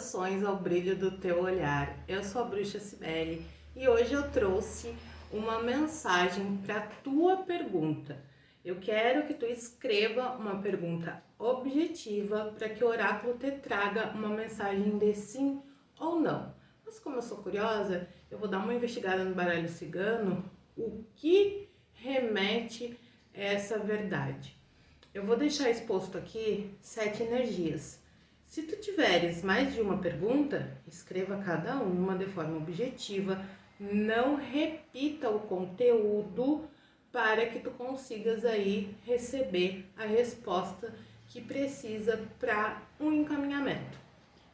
Saudações ao brilho do teu olhar. Eu sou a Bruxa Cibele e hoje eu trouxe uma mensagem para a tua pergunta. Eu quero que tu escreva uma pergunta objetiva para que o oráculo te traga uma mensagem de sim ou não. Mas como eu sou curiosa, eu vou dar uma investigada no baralho cigano, o que remete a essa verdade. Eu vou deixar exposto aqui 7 energias. Se tu tiveres mais de uma pergunta, escreva cada uma de forma objetiva, não repita o conteúdo para que tu consigas aí receber a resposta que precisa para um encaminhamento.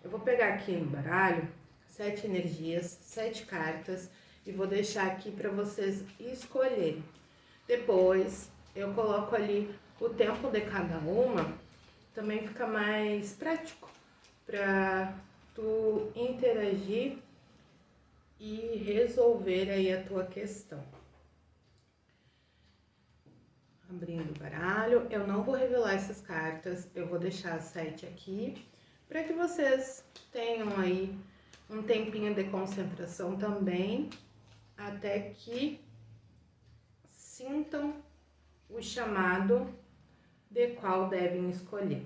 Eu vou pegar aqui no baralho 7 energias, 7 cartas e vou deixar aqui para vocês escolherem. Depois eu coloco ali o tempo de cada uma, também fica mais prático para tu interagir e resolver aí a tua questão. Abrindo o baralho, eu não vou revelar essas cartas, eu vou deixar as 7 aqui, para que vocês tenham aí um tempinho de concentração também, até que sintam o chamado de qual devem escolher.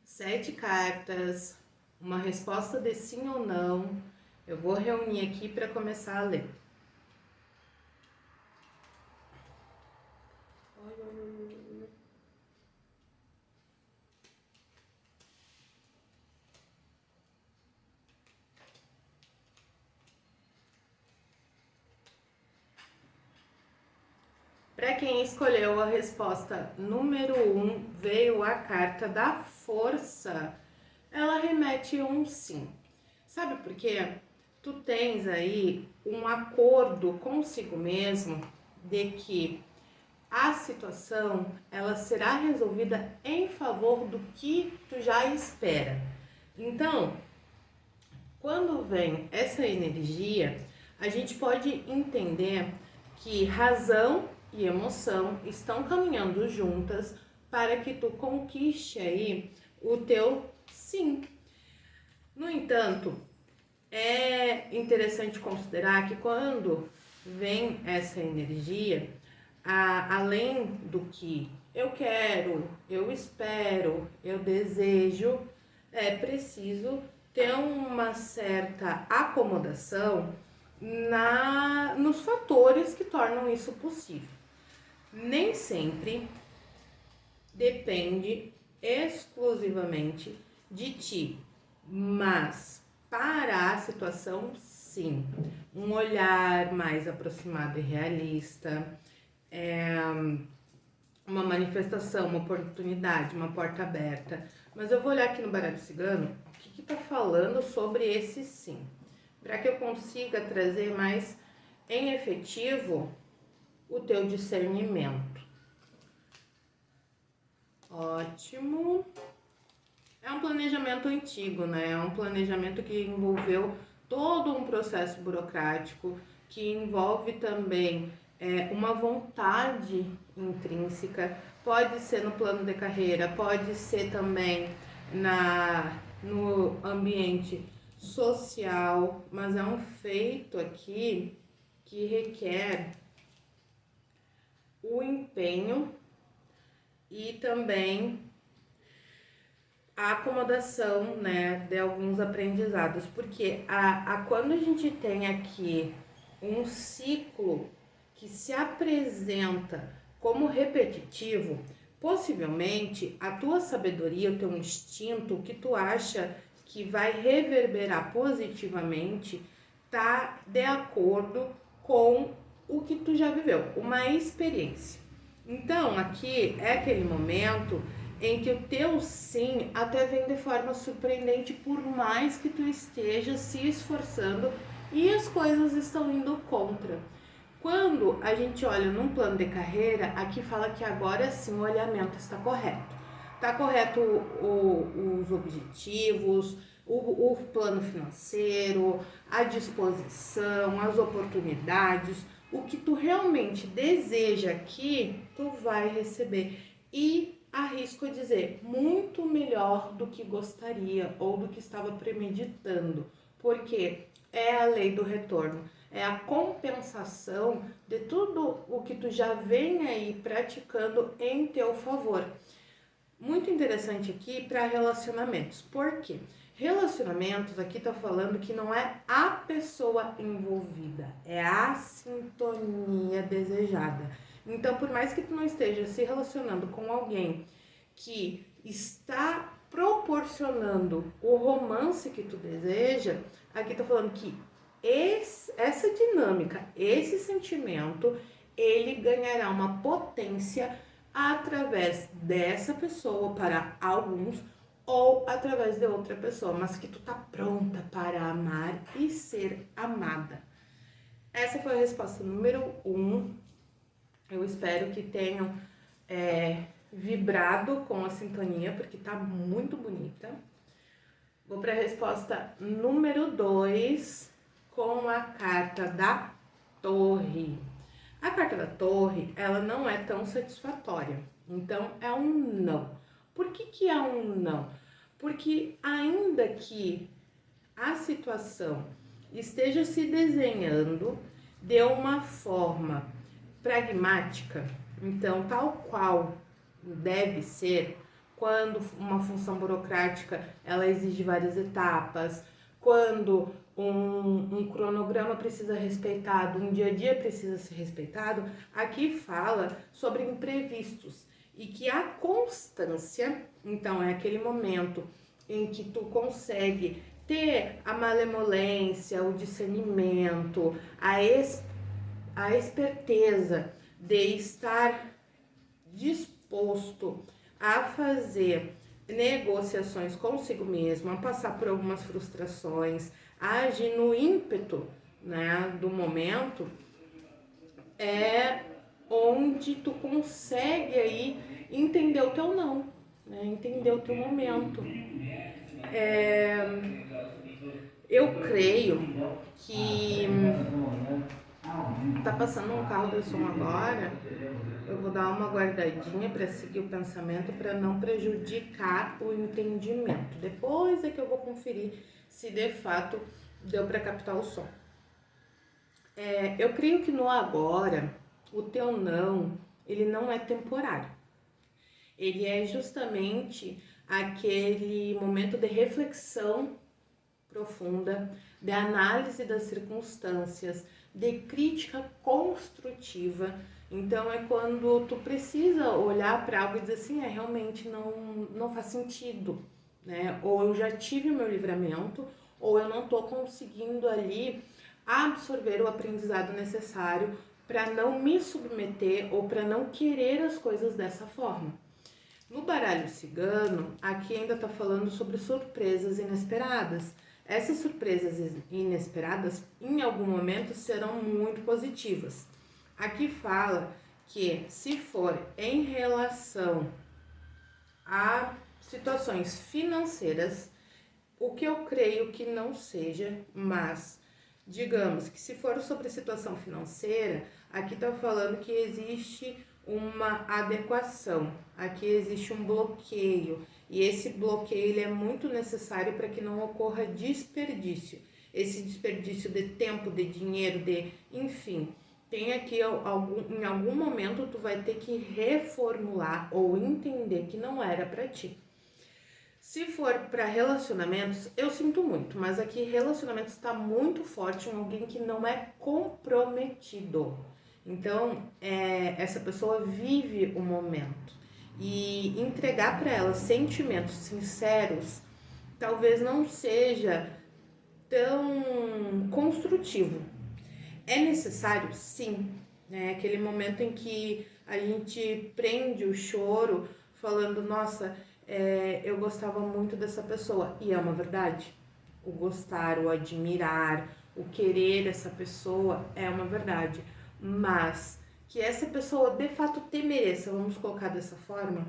7 cartas, uma resposta de sim ou não. Eu vou reunir aqui para começar a ler. Para quem escolheu a resposta número 1, veio a carta da força. Ela remete um sim. Sabe por quê? Tu tens aí um acordo consigo mesmo de que a situação ela será resolvida em favor do que tu já espera. Então, quando vem essa energia, a gente pode entender que razão e emoção estão caminhando juntas para que tu conquiste aí o teu sim. No entanto, é interessante considerar que quando vem essa energia, além do que eu quero, eu espero, eu desejo, é preciso ter uma certa acomodação nos fatores que tornam isso possível. Nem sempre depende exclusivamente de ti, mas para a situação, sim. Um olhar mais aproximado e realista, uma manifestação, uma oportunidade, uma porta aberta. Mas eu vou olhar aqui no baralho cigano o que está falando sobre esse sim, para que eu consiga trazer mais em efetivo o teu discernimento. Ótimo. É um planejamento antigo, né? É um planejamento que envolveu todo um processo burocrático, que envolve também uma vontade intrínseca. Pode ser no plano de carreira, pode ser também no ambiente social, mas é um feito aqui que requer o empenho e também a acomodação, né, de alguns aprendizados, porque quando a gente tem aqui um ciclo que se apresenta como repetitivo, possivelmente a tua sabedoria, o teu instinto, o que tu acha que vai reverberar positivamente, tá de acordo com o que tu já viveu, uma experiência. Então, aqui é aquele momento em que o teu sim até vem de forma surpreendente, por mais que tu esteja se esforçando e as coisas estão indo contra. Quando a gente olha num plano de carreira, aqui fala que agora sim o alinhamento está correto. Está correto os objetivos, o plano financeiro, a disposição, as oportunidades, o que tu realmente deseja aqui, tu vai receber. E arrisco dizer, muito melhor do que gostaria ou do que estava premeditando, porque é a lei do retorno, é a compensação de tudo o que tu já vem aí praticando em teu favor. Muito interessante aqui para relacionamentos, por quê? Relacionamentos, aqui tá falando que não é a pessoa envolvida, é a sintonia desejada. Então, por mais que tu não esteja se relacionando com alguém que está proporcionando o romance que tu deseja, aqui tá falando que essa dinâmica, esse sentimento, ele ganhará uma potência através dessa pessoa para alguns ou através de outra pessoa, mas que tu tá pronta para amar e ser amada. Essa foi a resposta número 1. Eu espero que tenham vibrado com a sintonia, porque tá muito bonita. Vou para a resposta número 2, com a carta da Torre. A carta da Torre, ela não é tão satisfatória, então é um não. Por que é um não? Porque ainda que a situação esteja se desenhando de uma forma pragmática, então tal qual deve ser, quando uma função burocrática ela exige várias etapas, quando um cronograma precisa ser respeitado, um dia a dia precisa ser respeitado, aqui fala sobre imprevistos e que a constância, então é aquele momento em que tu consegue ter a malemolência, o discernimento, a esperteza de estar disposto a fazer negociações consigo mesmo, a passar por algumas frustrações, a agir no ímpeto, né, do momento, é onde tu consegue aí entender o teu não, né, entender o teu momento. Eu creio que tá passando um carro de som agora. Eu vou dar uma guardadinha para seguir o pensamento, para não prejudicar o entendimento. Depois é que eu vou conferir se de fato deu para captar o som. Eu creio que no agora, o teu não, ele não é temporário. Ele é justamente aquele momento de reflexão profunda, de análise das circunstâncias, de crítica construtiva. Então é quando tu precisa olhar para algo e dizer assim, realmente não faz sentido, né? Ou eu já tive o meu livramento, ou eu não estou conseguindo ali absorver o aprendizado necessário para não me submeter ou para não querer as coisas dessa forma. No baralho cigano, aqui ainda está falando sobre surpresas inesperadas. Essas surpresas inesperadas, em algum momento, serão muito positivas. Aqui fala que, se for em relação a situações financeiras, o que eu creio que não seja, mas digamos que se for sobre situação financeira, aqui está falando que existe uma adequação, aqui existe um bloqueio, e esse bloqueio ele é muito necessário para que não ocorra desperdício. Esse desperdício de tempo, de dinheiro, enfim, tem aqui em algum momento tu vai ter que reformular ou entender que não era para ti. Se for para relacionamentos, eu sinto muito, mas aqui relacionamentos está muito forte em alguém que não é comprometido. Então, essa pessoa vive o momento e entregar para ela sentimentos sinceros talvez não seja tão construtivo. É necessário, sim, né? Aquele momento em que a gente prende o choro falando, nossa, eu gostava muito dessa pessoa, e é uma verdade. O gostar, o admirar, o querer essa pessoa é uma verdade, mas que essa pessoa de fato te mereça, vamos colocar dessa forma?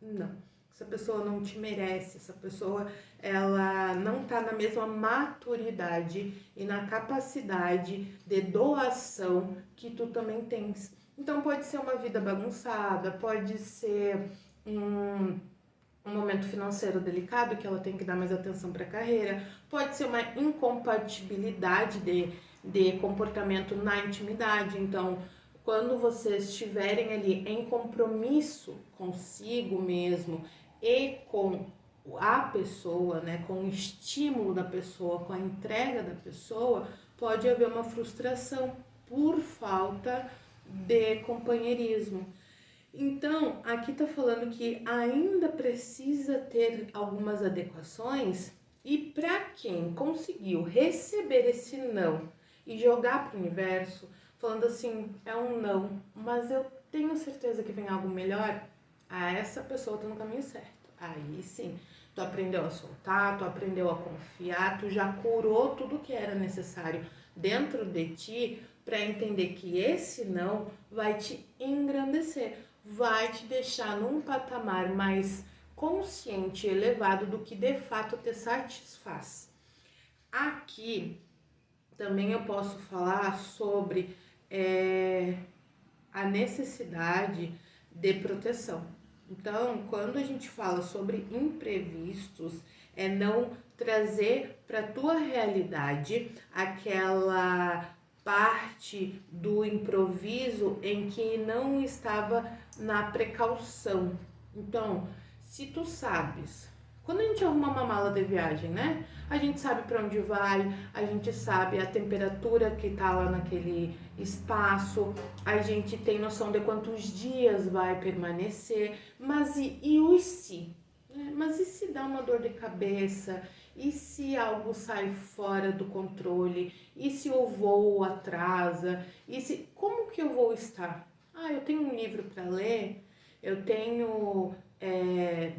Não. Essa pessoa não te merece, essa pessoa ela não está na mesma maturidade e na capacidade de doação que tu também tens. Então pode ser uma vida bagunçada, pode ser um momento financeiro delicado, que ela tem que dar mais atenção para a carreira, pode ser uma incompatibilidade de comportamento na intimidade. Então, quando vocês estiverem ali em compromisso consigo mesmo e com a pessoa, né, com o estímulo da pessoa, com a entrega da pessoa, pode haver uma frustração por falta de companheirismo. Então, aqui tá falando que ainda precisa ter algumas adequações, e para quem conseguiu receber esse não e jogar pro universo, falando assim, é um não, mas eu tenho certeza que vem algo melhor, essa pessoa tá no caminho certo. Aí sim, tu aprendeu a soltar, tu aprendeu a confiar, tu já curou tudo que era necessário dentro de ti para entender que esse não vai te engrandecer, vai te deixar num patamar mais consciente e elevado do que de fato te satisfaz. Aqui também eu posso falar sobre a necessidade de proteção. Então, quando a gente fala sobre imprevistos, é não trazer para a tua realidade aquela parte do improviso em que não estava na precaução. Então, se tu sabes, quando a gente arruma uma mala de viagem, né? A gente sabe para onde vai, a gente sabe a temperatura que tá lá naquele espaço, a gente tem noção de quantos dias vai permanecer, mas e o se? Mas e se dá uma dor de cabeça? E se algo sai fora do controle? E se o voo atrasa? E se como que eu vou estar? Eu tenho um livro para ler, eu tenho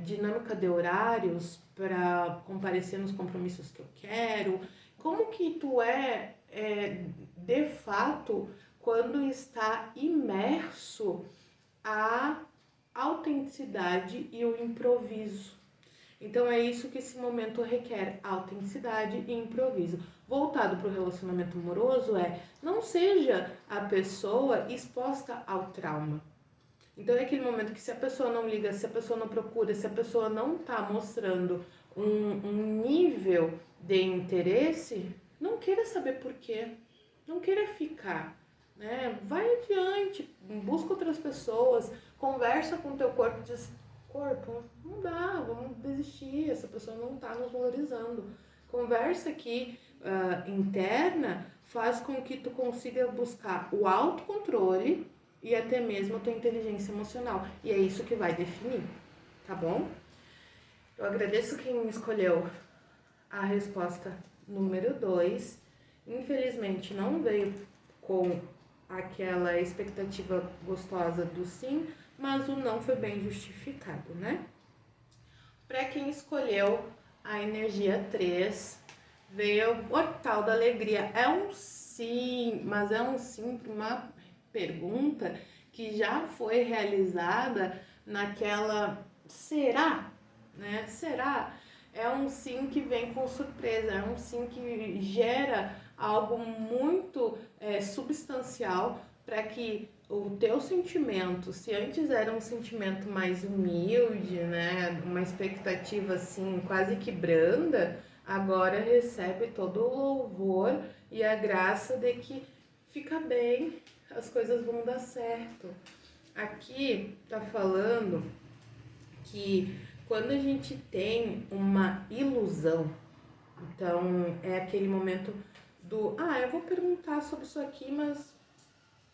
dinâmica de horários para comparecer nos compromissos que eu quero. Como que tu de fato quando está imerso a autenticidade e o improviso? Então é isso que esse momento requer, autenticidade e improviso. Voltado para o relacionamento amoroso não seja a pessoa exposta ao trauma. Então é aquele momento que se a pessoa não liga, se a pessoa não procura, se a pessoa não está mostrando um nível de interesse, não queira saber por quê, não queira ficar, né? Vai adiante, busca outras pessoas, conversa com o teu corpo, diz, corpo, não dá, vamos desistir, essa pessoa não está nos valorizando. Conversa aqui interna faz com que tu consiga buscar o autocontrole e até mesmo a tua inteligência emocional. E é isso que vai definir, tá bom? Eu agradeço quem escolheu a resposta número 2. Infelizmente não veio com aquela expectativa gostosa do sim, mas o não foi bem justificado, né? Para quem escolheu a energia 3, veio o portal da alegria. É um sim, mas é um sim para uma pergunta que já foi realizada naquela será, né? Será? É um sim que vem com surpresa, é um sim que gera algo muito substancial para que o teu sentimento, se antes era um sentimento mais humilde, né, uma expectativa assim quase que branda, agora recebe todo o louvor e a graça de que fica bem, as coisas vão dar certo. Aqui tá falando que quando a gente tem uma ilusão, então é aquele momento do, eu vou perguntar sobre isso aqui, mas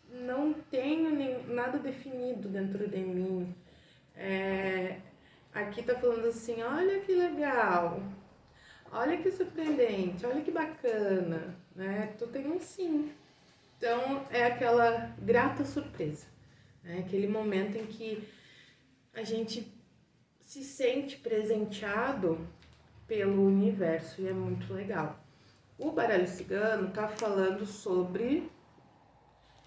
não tenho nada definido dentro de mim. Aqui tá falando assim, olha que legal, olha que surpreendente, olha que bacana, né? Tu tem um sim. Então é aquela grata surpresa, né? Aquele momento em que a gente se sente presenteado pelo universo e é muito legal. O baralho cigano tá falando sobre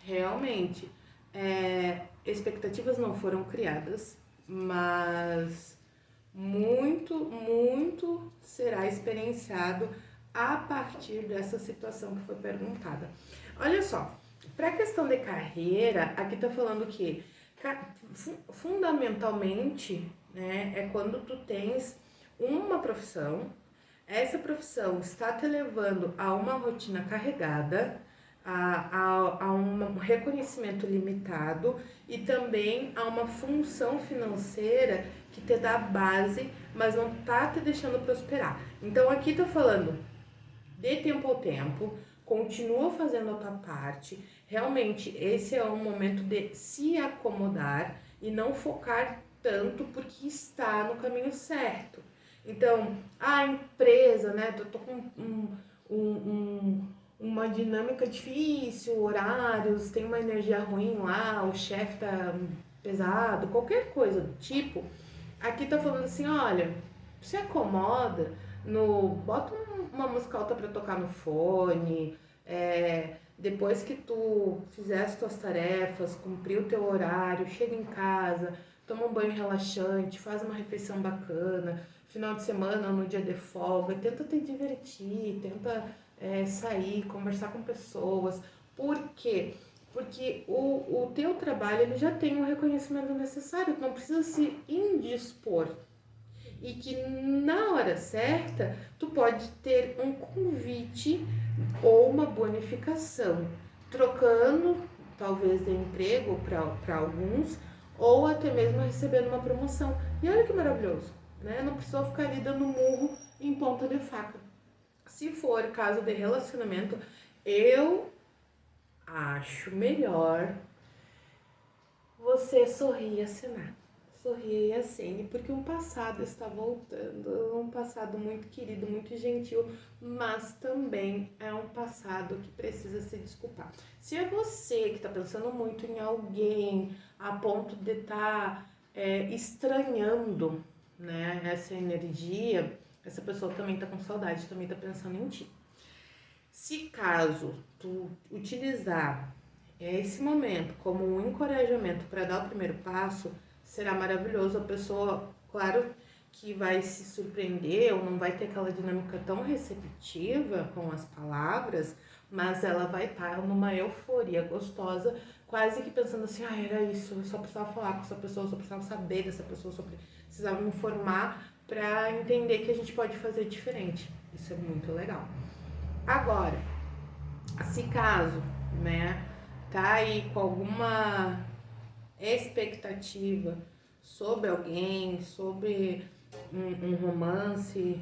realmente expectativas não foram criadas, mas muito será experienciado a partir dessa situação que foi perguntada. Olha só, para a questão de carreira, aqui tá falando que fundamentalmente né? É quando tu tens uma profissão, essa profissão está te levando a uma rotina carregada, a um reconhecimento limitado e também a uma função financeira que te dá base, mas não tá te deixando prosperar. Então aqui tô falando, dê tempo ao tempo, continua fazendo a tua parte. Realmente, esse é o momento de se acomodar e não focar tanto porque está no caminho certo. Então, a empresa, né? Eu tô com uma dinâmica difícil, horários, tem uma energia ruim lá, o chefe tá pesado, qualquer coisa do tipo. Aqui tá falando assim, olha, se acomoda, bota uma música alta pra tocar no fone, depois que tu fizer as tuas tarefas, cumprir o teu horário, chega em casa, toma um banho relaxante, faz uma refeição bacana, final de semana ou no dia de folga, tenta te divertir, tenta sair, conversar com pessoas. Por quê? Porque o teu trabalho ele já tem o reconhecimento necessário, tu não precisa se indispor. E que na hora certa tu pode ter um convite ou uma bonificação, trocando talvez de emprego para alguns, ou até mesmo recebendo uma promoção. E olha que maravilhoso, né? Não precisou ficar ali dando murro em ponta de faca. Se for caso de relacionamento, eu acho melhor você sorrir e acenar. Sorrir e acene, porque um passado está voltando, um passado muito querido, muito gentil, mas também é um passado que precisa se desculpar. Se é você que está pensando muito em alguém a ponto de estar estranhando, né, essa energia, essa pessoa também está com saudade, também está pensando em ti. Se caso tu utilizar esse momento como um encorajamento para dar o primeiro passo, será maravilhoso. A pessoa, claro, que vai se surpreender ou não vai ter aquela dinâmica tão receptiva com as palavras, mas ela vai estar numa euforia gostosa, quase que pensando assim, era isso, eu só precisava falar com essa pessoa, eu só precisava saber dessa pessoa, eu só precisava me informar para entender que a gente pode fazer diferente. Isso é muito legal. Agora, se caso, né, tá aí com alguma expectativa sobre alguém, sobre um romance,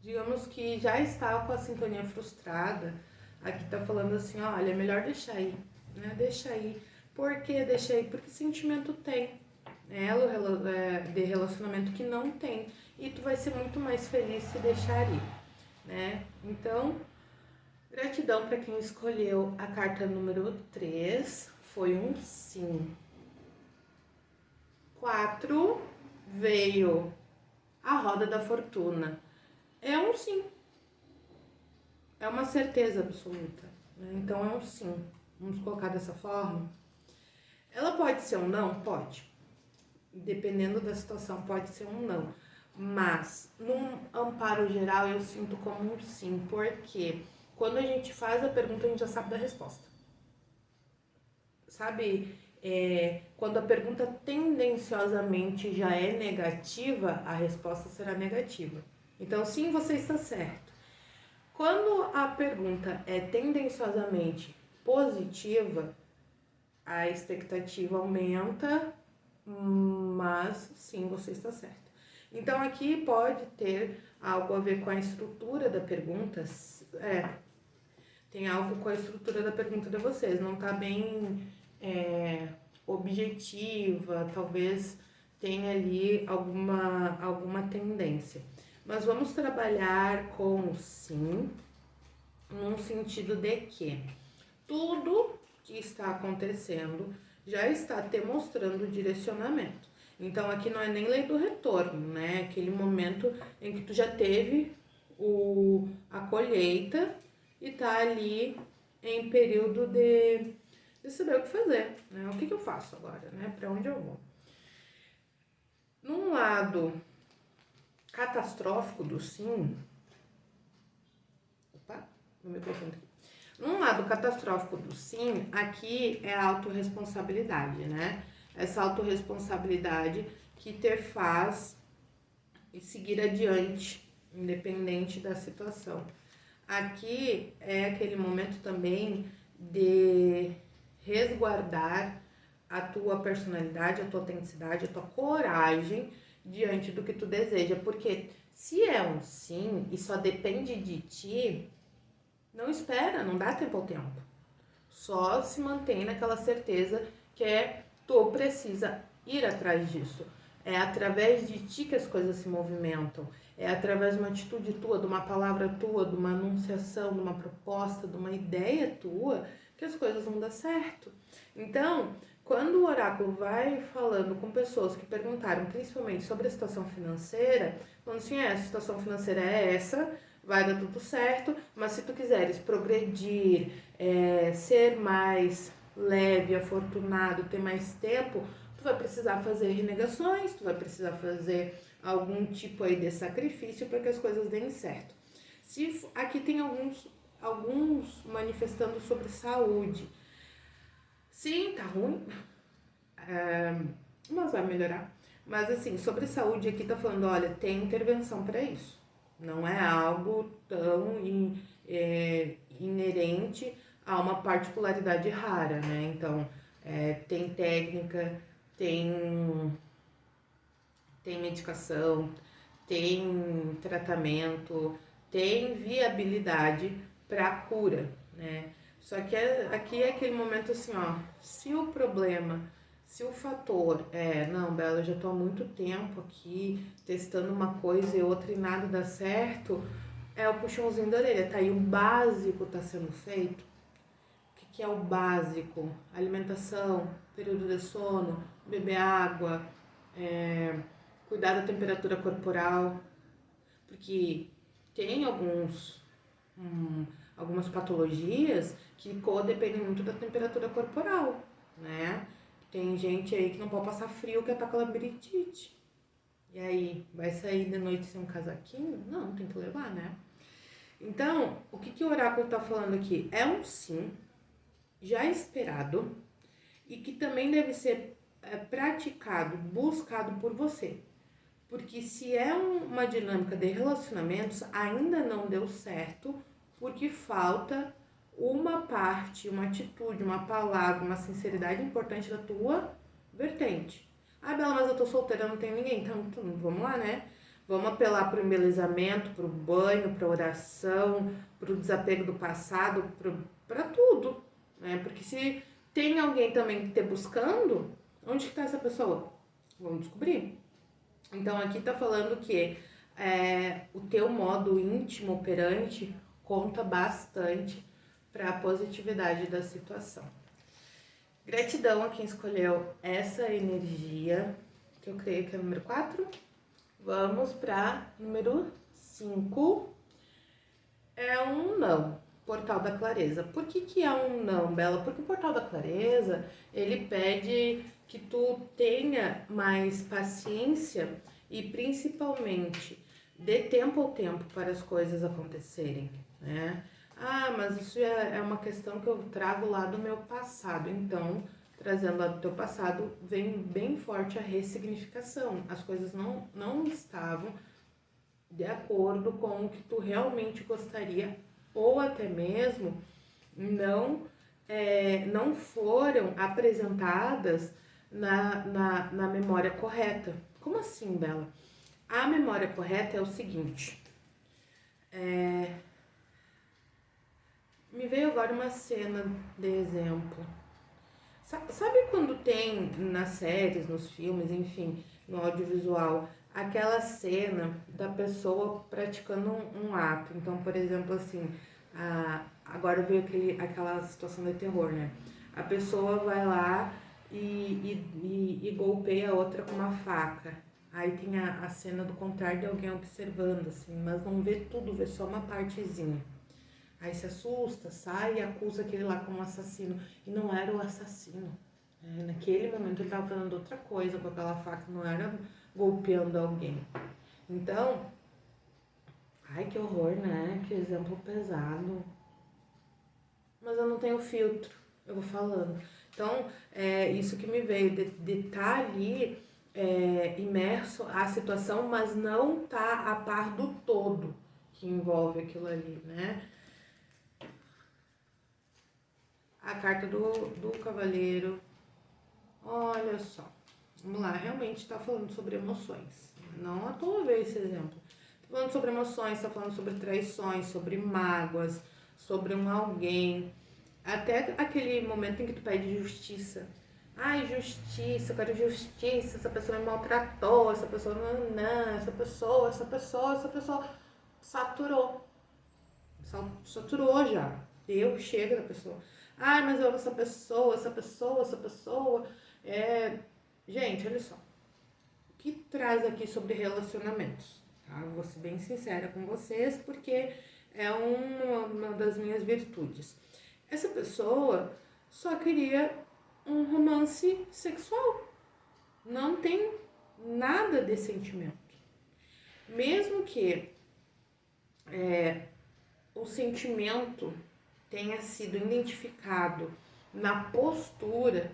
digamos que já está com a sintonia frustrada, aqui tá falando assim, olha, é melhor deixar aí, né, deixa aí. Por que deixa aí? Porque sentimento tem, de relacionamento que não tem, e tu vai ser muito mais feliz se deixar ir, né, então... Gratidão para quem escolheu a carta número 3, foi um sim. 4 veio a roda da fortuna, é um sim, é uma certeza absoluta, né? Então é um sim, vamos colocar dessa forma. Ela pode ser um não? Pode, dependendo da situação pode ser um não, mas num amparo geral eu sinto como um sim, porque quando a gente faz a pergunta, a gente já sabe da resposta. Sabe, quando a pergunta tendenciosamente já é negativa, a resposta será negativa. Então, sim, você está certo. Quando a pergunta é tendenciosamente positiva, a expectativa aumenta, mas sim, você está certo. Então, aqui pode ter algo a ver com a estrutura da pergunta, tem algo com a estrutura da pergunta de vocês, não está bem objetiva, talvez tenha ali alguma tendência. Mas vamos trabalhar com o sim, num sentido de que tudo que está acontecendo já está te mostrando o direcionamento. Então aqui não é nem lei do retorno, né? Aquele momento em que tu já teve a colheita e tá ali em período de saber o que fazer, né? O que eu faço agora, né? Para onde eu vou? Num lado catastrófico do sim, no microfone aqui. Num lado catastrófico do sim, aqui é a autorresponsabilidade, né? Essa autorresponsabilidade que te faz seguir adiante, independente da situação. Aqui é aquele momento também de resguardar a tua personalidade, a tua autenticidade, a tua coragem diante do que tu deseja. Porque se é um sim e só depende de ti, não espera, não dá tempo ao tempo. Só se mantém naquela certeza que tu precisa ir atrás disso. É através de ti que as coisas se movimentam. É através de uma atitude tua, de uma palavra tua, de uma anunciação, de uma proposta, de uma ideia tua, que as coisas vão dar certo. Então, quando o oráculo vai falando com pessoas que perguntaram principalmente sobre a situação financeira, falando assim, a situação financeira é essa, vai dar tudo certo, mas se tu quiseres progredir, ser mais leve, afortunado, ter mais tempo, tu vai precisar fazer renegações, tu vai precisar fazer algum tipo aí de sacrifício para que as coisas deem certo. Aqui tem alguns manifestando sobre saúde. Sim, tá ruim, mas vai melhorar. Mas assim, sobre saúde aqui tá falando, olha, tem intervenção para isso. Não é algo tão inerente a uma particularidade rara, né? Então, tem técnica, tem medicação, tem tratamento, tem viabilidade para cura, né? Só que aqui é aquele momento assim, ó, se o problema, se o fator não, Bela, eu já tô há muito tempo aqui testando uma coisa e outra e nada dá certo, é o puxãozinho da orelha, tá aí o básico tá sendo feito. O que é o básico? Alimentação, período de sono, beber água, cuidar da temperatura corporal, porque tem algumas patologias que dependem muito da temperatura corporal, né? Tem gente aí que não pode passar frio que ataca labirintite. E aí, vai sair de noite sem um casaquinho? Não, tem que levar, né? Então, o que o oráculo tá falando aqui? É um sim, já esperado, e que também deve ser praticado, buscado por você. Porque se é uma dinâmica de relacionamentos, ainda não deu certo, porque falta uma parte, uma atitude, uma palavra, uma sinceridade importante da tua vertente. Ah, Bela, mas eu tô solteira, não tenho ninguém. Então vamos lá, né? Vamos apelar pro embelezamento, pro banho, pra oração, pro desapego do passado, pra tudo, né? Porque se tem alguém também que te buscando, onde que tá essa pessoa? Vamos descobrir. Então aqui tá falando que o teu modo íntimo operante conta bastante para a positividade da situação. Gratidão a quem escolheu essa energia, que eu creio que é o número 4. Vamos para número 5. É um não. Portal da Clareza. Por que é um não, Bela? Porque o Portal da Clareza, ele pede que tu tenha mais paciência e principalmente dê tempo ao tempo para as coisas acontecerem, né? Ah, mas isso é uma questão que eu trago lá do meu passado. Então, trazendo lá do teu passado, vem bem forte a ressignificação. As coisas não estavam de acordo com o que tu realmente gostaria, ou até mesmo não foram apresentadas na memória correta. Como assim, Bela? A memória correta é o seguinte, me veio agora uma cena de exemplo. Sabe quando tem nas séries, nos filmes, enfim, no audiovisual, aquela cena da pessoa praticando um ato? Então, por exemplo, assim, agora veio aquela situação de terror, né? A pessoa vai lá e golpeia a outra com uma faca. Aí tem a cena do contrário de alguém observando, assim, mas não vê tudo, vê só uma partezinha. Aí se assusta, sai e acusa aquele lá como assassino. E não era o assassino. Naquele momento ele estava fazendo outra coisa com aquela faca, não era golpeando alguém. Então, ai que horror, né? Que exemplo pesado. Mas eu não tenho filtro, eu vou falando. Então, isso que me veio de estar ali imerso à situação, mas não tá a par do todo que envolve aquilo ali, né? A carta do cavaleiro, olha só, vamos lá, realmente tá falando sobre emoções, não à toa ver esse exemplo. Tá falando sobre emoções, tá falando sobre traições, sobre mágoas, sobre um alguém, até aquele momento em que tu pede justiça. Ai, justiça, eu quero justiça, essa pessoa me maltratou, essa pessoa não, essa pessoa saturou. Saturou já. Chega da pessoa. Ai, mas eu amo essa pessoa. Gente, olha só. O que traz aqui sobre relacionamentos? Tá? Vou ser bem sincera com vocês, porque é uma das minhas virtudes. Essa pessoa só queria um romance sexual. Não tem nada de sentimento. Mesmo que o sentimento tenha sido identificado na postura,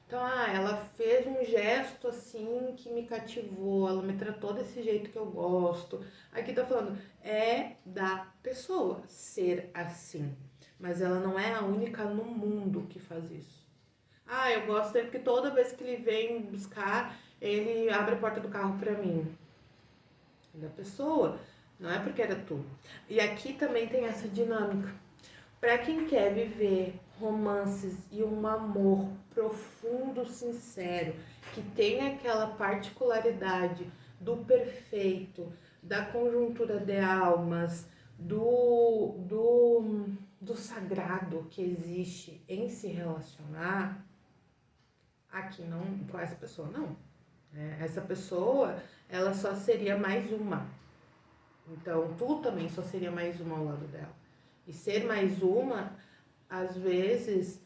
então, ela fez um gesto assim que me cativou, ela me tratou desse jeito que eu gosto. Aqui tá falando, é da pessoa ser assim, mas ela não é a única no mundo que faz isso. Eu gosto dele porque toda vez que ele vem buscar, ele abre a porta do carro pra mim. É da pessoa, não é porque era tu. E aqui também tem essa dinâmica. Para quem quer viver romances e um amor profundo, sincero, que tem aquela particularidade do perfeito, da conjuntura de almas, do sagrado que existe em se relacionar, aqui não, com essa pessoa não. Essa pessoa, ela só seria mais uma. Então, tu também só seria mais uma ao lado dela. E ser mais uma, às vezes,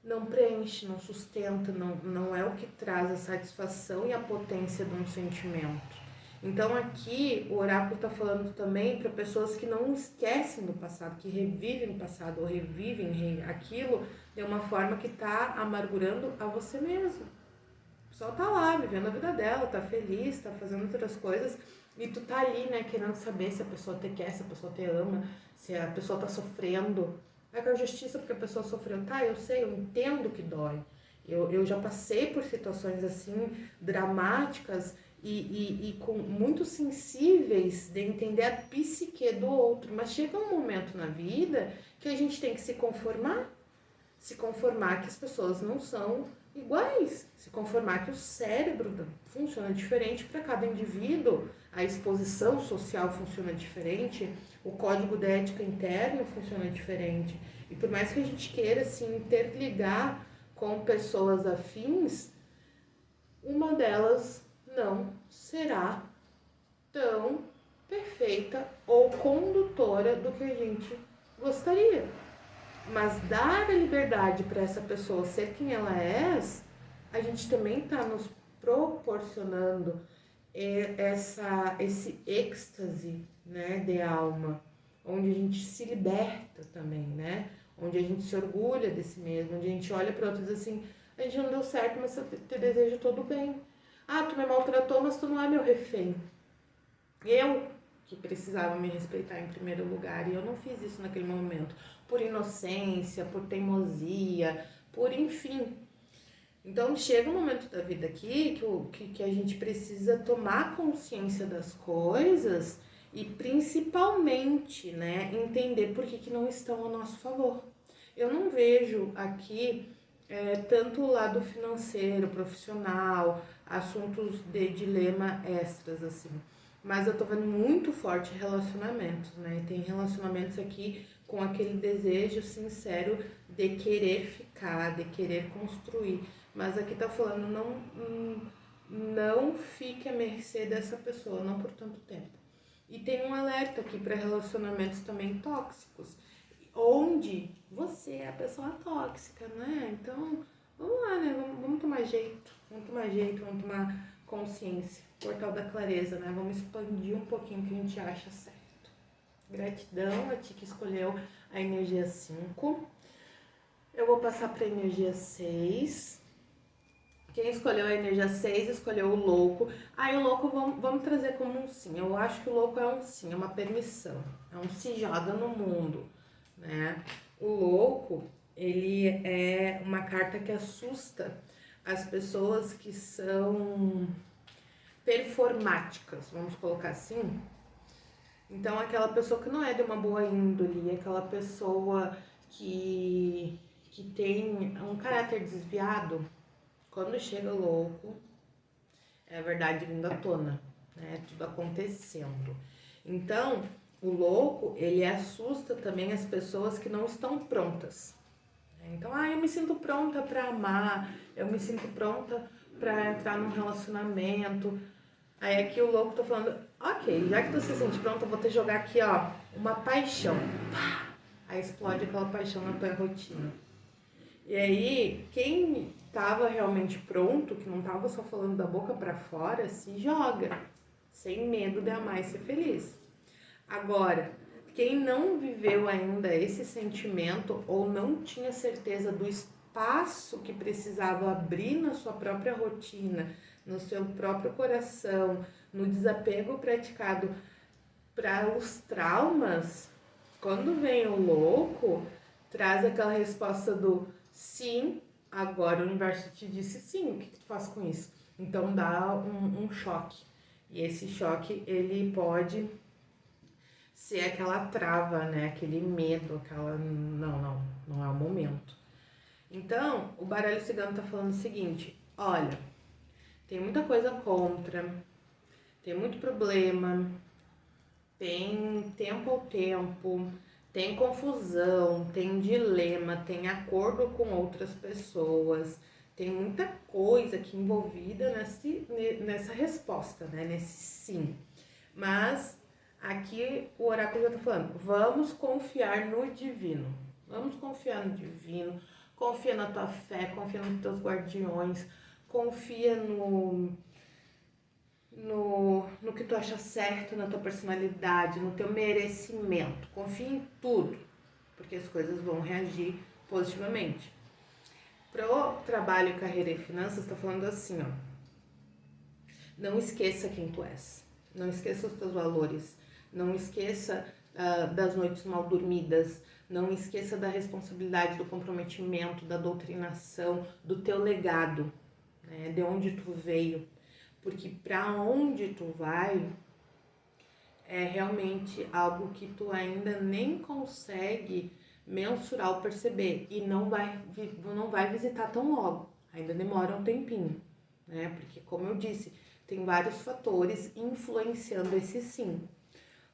não preenche, não sustenta, não é o que traz a satisfação e a potência de um sentimento. Então aqui o oráculo está falando também para pessoas que não esquecem do passado, que revivem o passado ou revivem aquilo de uma forma que está amargurando a você mesmo. A pessoa tá lá, vivendo a vida dela, tá feliz, tá fazendo outras coisas, e tu tá ali, né, querendo saber se a pessoa te quer, se a pessoa te ama, se a pessoa tá sofrendo. Vai com a justiça porque a pessoa sofreu. Tá, eu sei, eu entendo que dói. Eu já passei por situações assim, dramáticas e com muito sensíveis de entender a psique do outro. Mas chega um momento na vida que a gente tem que se conformar que as pessoas não são iguais, se conformar que o cérebro funciona diferente para cada indivíduo, a exposição social funciona diferente, o código de ética interno funciona diferente. E por mais que a gente queira se interligar com pessoas afins, uma delas não será tão perfeita ou condutora do que a gente gostaria. Mas dar a liberdade para essa pessoa ser quem ela é, a gente também está nos proporcionando esse êxtase, né, de alma, onde a gente se liberta também, né? Onde a gente se orgulha desse mesmo, onde a gente olha para outros assim, a gente não deu certo, mas eu te desejo todo bem. Tu me maltratou, mas tu não é meu refém. Eu que precisava me respeitar em primeiro lugar, e eu não fiz isso naquele momento, por inocência, por teimosia, por enfim. Então chega um momento da vida aqui que a gente precisa tomar consciência das coisas e principalmente, né, entender por que não estão a nosso favor. Eu não vejo aqui tanto o lado financeiro, profissional, assuntos de dilema extras, assim. Mas eu tô vendo muito forte relacionamentos, né? Tem relacionamentos aqui com aquele desejo sincero de querer ficar, de querer construir. Mas aqui tá falando, não fique à mercê dessa pessoa, não por tanto tempo. E tem um alerta aqui para relacionamentos também tóxicos, onde você é a pessoa tóxica, né? Então, vamos lá, né? Vamos tomar jeito, vamos tomar consciência. Portal da clareza, né? Vamos expandir um pouquinho o que a gente acha certo. Gratidão a ti que escolheu a energia 5. Eu vou passar para a energia 6. Quem escolheu a energia 6 escolheu o louco. Aí o louco vamos trazer como um sim. Eu acho que o louco é um sim, é uma permissão. É um se joga no mundo, né? O louco, ele é uma carta que assusta as pessoas que são performáticas, vamos colocar assim. Então, aquela pessoa que não é de uma boa índole, aquela pessoa que tem um caráter desviado, quando chega louco, é a verdade vindo à tona, né? Tudo acontecendo. Então, o louco, ele assusta também as pessoas que não estão prontas. Então, eu me sinto pronta para amar, eu me sinto pronta para entrar num relacionamento. Aí aqui o louco tá falando, ok, já que tu se sente pronta, eu vou te jogar aqui, ó, uma paixão. Pá! Aí explode aquela paixão na tua rotina. E aí, quem tava realmente pronto, que não tava só falando da boca para fora, se joga, sem medo de amar e ser feliz. Agora, quem não viveu ainda esse sentimento ou não tinha certeza do espaço que precisava abrir na sua própria rotina, no seu próprio coração, no desapego praticado para os traumas, quando vem o louco, traz aquela resposta do sim, agora o universo te disse sim, o que tu faz com isso? Então dá um choque. E esse choque, ele pode ser aquela trava, né? Aquele medo, aquela não é o momento. Então, o baralho cigano tá falando o seguinte, olha, tem muita coisa contra, tem muito problema, tem tempo ao tempo, tem confusão, tem dilema, tem acordo com outras pessoas, tem muita coisa aqui envolvida nessa resposta, né? Nesse sim. Mas aqui o oráculo já tá falando, vamos confiar no divino. Vamos confiar no divino, confia na tua fé, confia nos teus guardiões, confia no que tu acha certo, na tua personalidade, no teu merecimento. Confia em tudo, porque as coisas vão reagir positivamente. Pro trabalho, carreira e finanças, tá falando assim, ó. Não esqueça quem tu és. Não esqueça os teus valores. Não esqueça das noites mal dormidas. Não esqueça da responsabilidade, do comprometimento, da doutrinação, do teu legado, né? De onde tu veio. Porque para onde tu vai é realmente algo que tu ainda nem consegue mensurar ou perceber. E não vai visitar tão logo. Ainda demora um tempinho, né? Porque, como eu disse, tem vários fatores influenciando esse sim.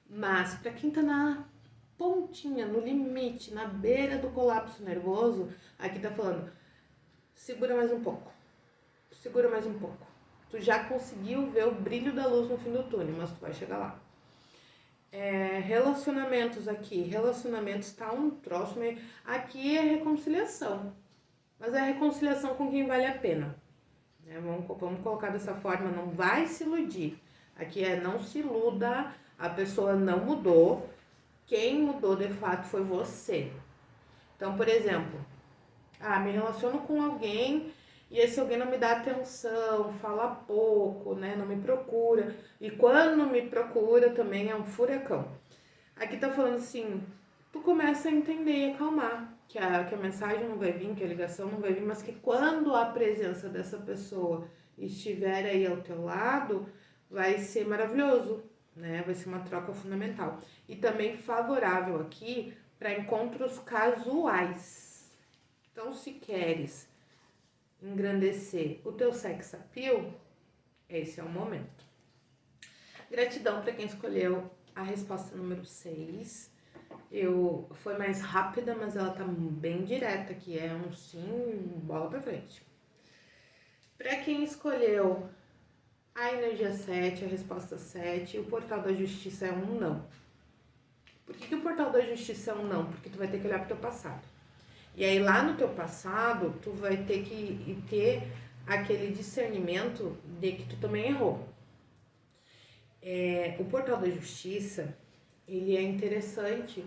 Mas para quem tá na pontinha, no limite, na beira do colapso nervoso, aqui tá falando, segura mais um pouco. Segura mais um pouco. Tu já conseguiu ver o brilho da luz no fim do túnel, mas tu vai chegar lá. Relacionamentos aqui. Relacionamentos tá um troço meio... Aqui é reconciliação. Mas é reconciliação com quem vale a pena. Vamos colocar dessa forma, não vai se iludir. Aqui não se iluda, a pessoa não mudou. Quem mudou de fato foi você. Então, por exemplo, me relaciono com alguém e esse alguém não me dá atenção, fala pouco, né? Não me procura. E quando me procura também é um furacão. Aqui tá falando assim, tu começa a entender e acalmar. Que a mensagem não vai vir, que a ligação não vai vir, mas que quando a presença dessa pessoa estiver aí ao teu lado, vai ser maravilhoso, né? Vai ser uma troca fundamental. E também favorável aqui para encontros casuais. Então, se queres engrandecer o teu sex appeal, esse é o momento. Gratidão para quem escolheu a resposta número 6. Foi mais rápida, mas ela tá bem direta aqui, é um sim, bola pra frente. Para quem escolheu a energia 7, a resposta 7, o portal da justiça é um não. Por que o portal da justiça é um não? Porque tu vai ter que olhar pro teu passado. E aí lá no teu passado, tu vai ter que ter aquele discernimento de que tu também errou. O portal da justiça, ele é interessante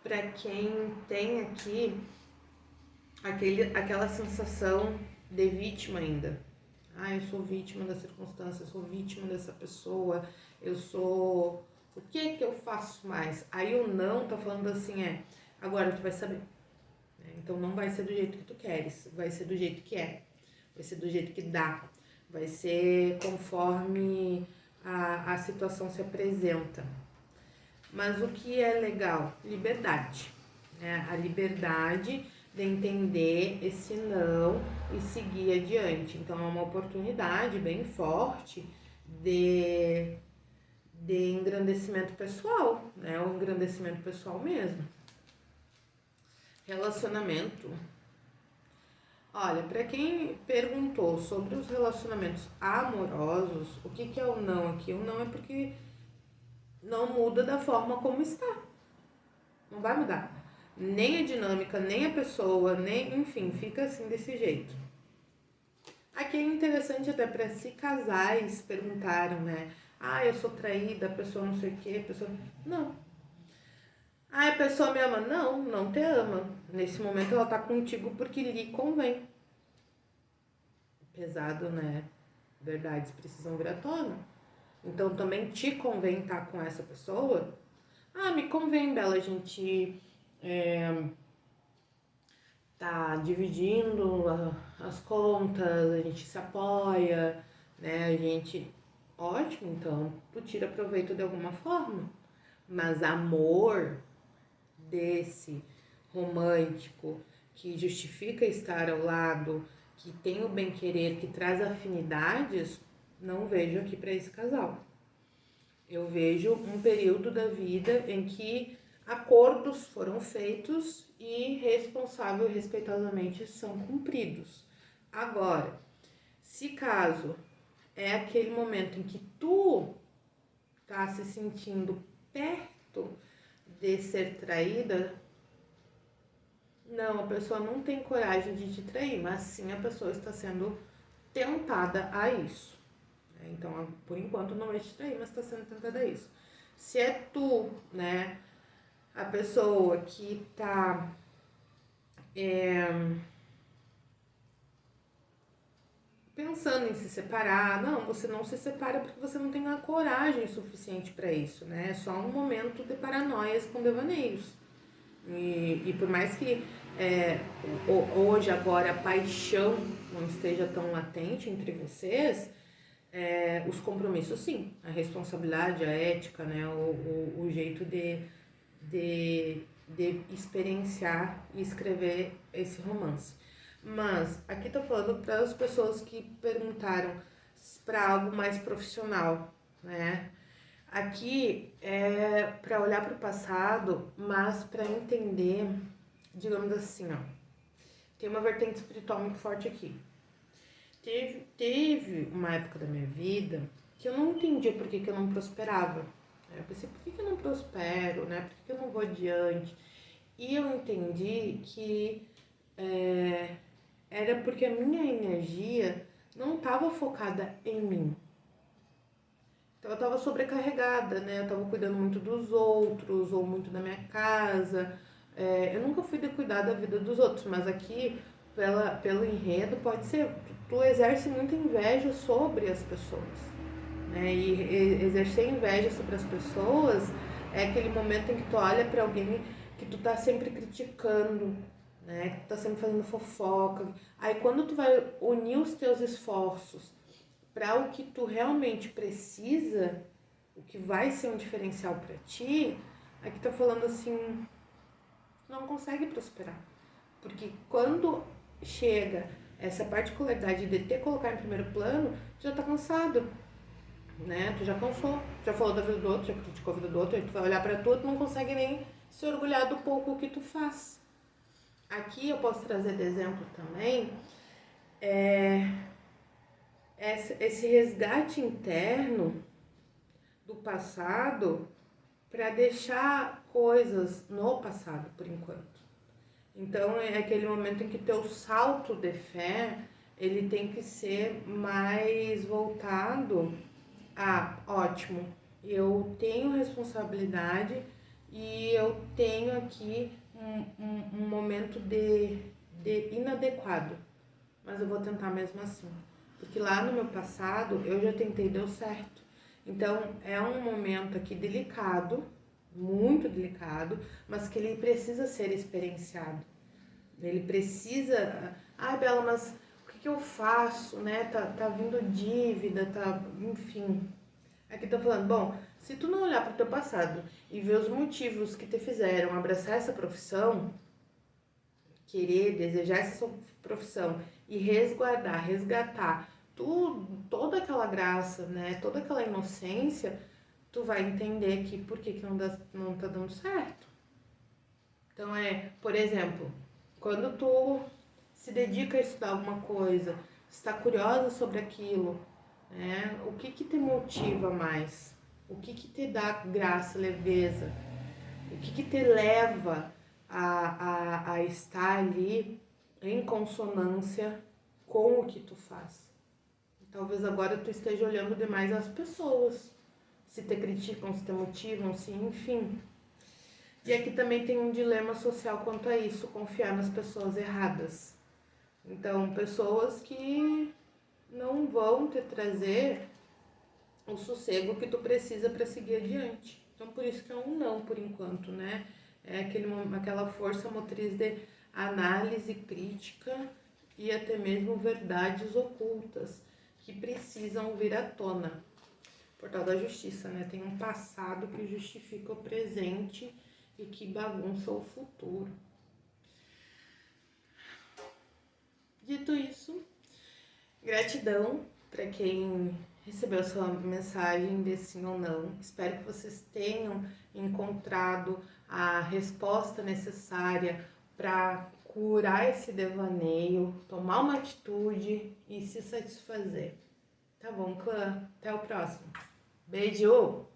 para quem tem aqui aquela sensação de vítima ainda. Ah, eu sou vítima da circunstância, eu sou vítima dessa pessoa, eu sou... O que que eu faço mais? Aí o não tá falando assim, agora tu vai saber. Então não vai ser do jeito que tu queres, vai ser do jeito que é, vai ser do jeito que dá, vai ser conforme a situação se apresenta. Mas o que é legal? Liberdade. Né? A liberdade de entender esse não e seguir adiante. Então é uma oportunidade bem forte de engrandecimento pessoal, né? O engrandecimento pessoal mesmo. Relacionamento. Olha, para quem perguntou sobre os relacionamentos amorosos, o que é o não aqui? O não é porque não muda da forma como está. Não vai mudar. Nem a dinâmica, nem a pessoa, nem, enfim, fica assim desse jeito. Aqui é interessante até para se casais perguntaram, né? Ah, eu sou traída, a pessoa não sei o quê, a pessoa... Não. Ah, a pessoa me ama. Não, não te ama. Nesse momento ela tá contigo porque lhe convém. Pesado, né? Verdades precisam vir à tona. Então também te convém estar com essa pessoa. Ah, me convém, Bela, a gente tá dividindo as contas, a gente se apoia, né? A gente... Ótimo, então tu tira proveito de alguma forma. Mas amor desse romântico, que justifica estar ao lado, que tem o bem-querer, que traz afinidades, não vejo aqui para esse casal. Eu vejo um período da vida em que acordos foram feitos e responsável e respeitosamente são cumpridos. Agora, se caso é aquele momento em que tu tá se sentindo perto de ser traída, não, a pessoa não tem coragem de te trair, mas sim a pessoa está sendo tentada a isso. Então, por enquanto não vai te trair, mas está sendo tentada a isso. Se é tu, né, a pessoa que tá pensando em se separar, não, você não se separa porque você não tem a coragem suficiente para isso, né? É só um momento de paranoias com devaneios. E por mais que hoje, agora, a paixão não esteja tão latente entre vocês, os compromissos sim, a responsabilidade, a ética, né? O jeito de experienciar e escrever esse romance. Mas aqui tô falando para as pessoas que perguntaram para algo mais profissional, né? Aqui é para olhar para o passado, mas para entender, digamos assim, ó, tem uma vertente espiritual muito forte aqui. Teve uma época da minha vida que eu não entendia por que eu não prosperava. Eu pensei, por que eu não prospero, né? Por que eu não vou adiante? E eu entendi que era porque a minha energia não estava focada em mim. Então eu estava sobrecarregada, né? Eu estava cuidando muito dos outros ou muito da minha casa. Eu nunca fui de cuidar da vida dos outros, mas aqui, pelo enredo, pode ser. Tu exerce muita inveja sobre as pessoas, né? E exercer inveja sobre as pessoas é aquele momento em que tu olha para alguém que tu tá sempre criticando, né? Que tu tá sempre fazendo fofoca. Aí quando tu vai unir os teus esforços para o que tu realmente precisa, o que vai ser um diferencial para ti, aqui tá falando assim, não consegue prosperar. Porque quando chega essa particularidade de te colocar em primeiro plano, tu já tá cansado, né? Tu já cansou, já falou da vida do outro, já criticou a vida do outro, aí tu vai olhar pra tu não consegue nem se orgulhar do pouco que tu faz. Aqui eu posso trazer de exemplo também esse resgate interno do passado para deixar coisas no passado por enquanto. Então é aquele momento em que teu salto de fé ele tem que ser mais voltado a ótimo, eu tenho responsabilidade e eu tenho aqui um momento de inadequado, mas eu vou tentar mesmo assim. Porque lá no meu passado eu já tentei e deu certo. Então é um momento aqui delicado, muito delicado, mas que ele precisa ser experienciado. Ele precisa. Ai, Bela, mas o que eu faço, né? Tá vindo dívida, tá. Enfim. Aqui tá falando, bom, se tu não olhar pro teu passado e ver os motivos que te fizeram abraçar essa profissão, querer, desejar essa profissão e resgatar toda aquela graça, né? Toda aquela inocência, tu vai entender que por que não tá dando certo. Então por exemplo, quando tu se dedica a estudar alguma coisa, está curiosa sobre aquilo, né? O que te motiva mais? O que te dá graça, leveza? O que te leva a estar ali em consonância com o que tu faz? Talvez agora tu esteja olhando demais as pessoas, se te criticam, se te motivam, se enfim. E aqui também tem um dilema social quanto a isso, confiar nas pessoas erradas. Então, pessoas que não vão te trazer o sossego que tu precisa para seguir adiante. Então, por isso que é um não por enquanto, né? É aquela força motriz de análise crítica e até mesmo verdades ocultas que precisam vir à tona. Portal da Justiça, né? Tem um passado que justifica o presente e que bagunça o futuro. Dito isso, gratidão para quem recebeu sua mensagem de sim ou não. Espero que vocês tenham encontrado a resposta necessária para curar esse devaneio, tomar uma atitude e se satisfazer. Tá bom, clã? Até o próximo. Beijo!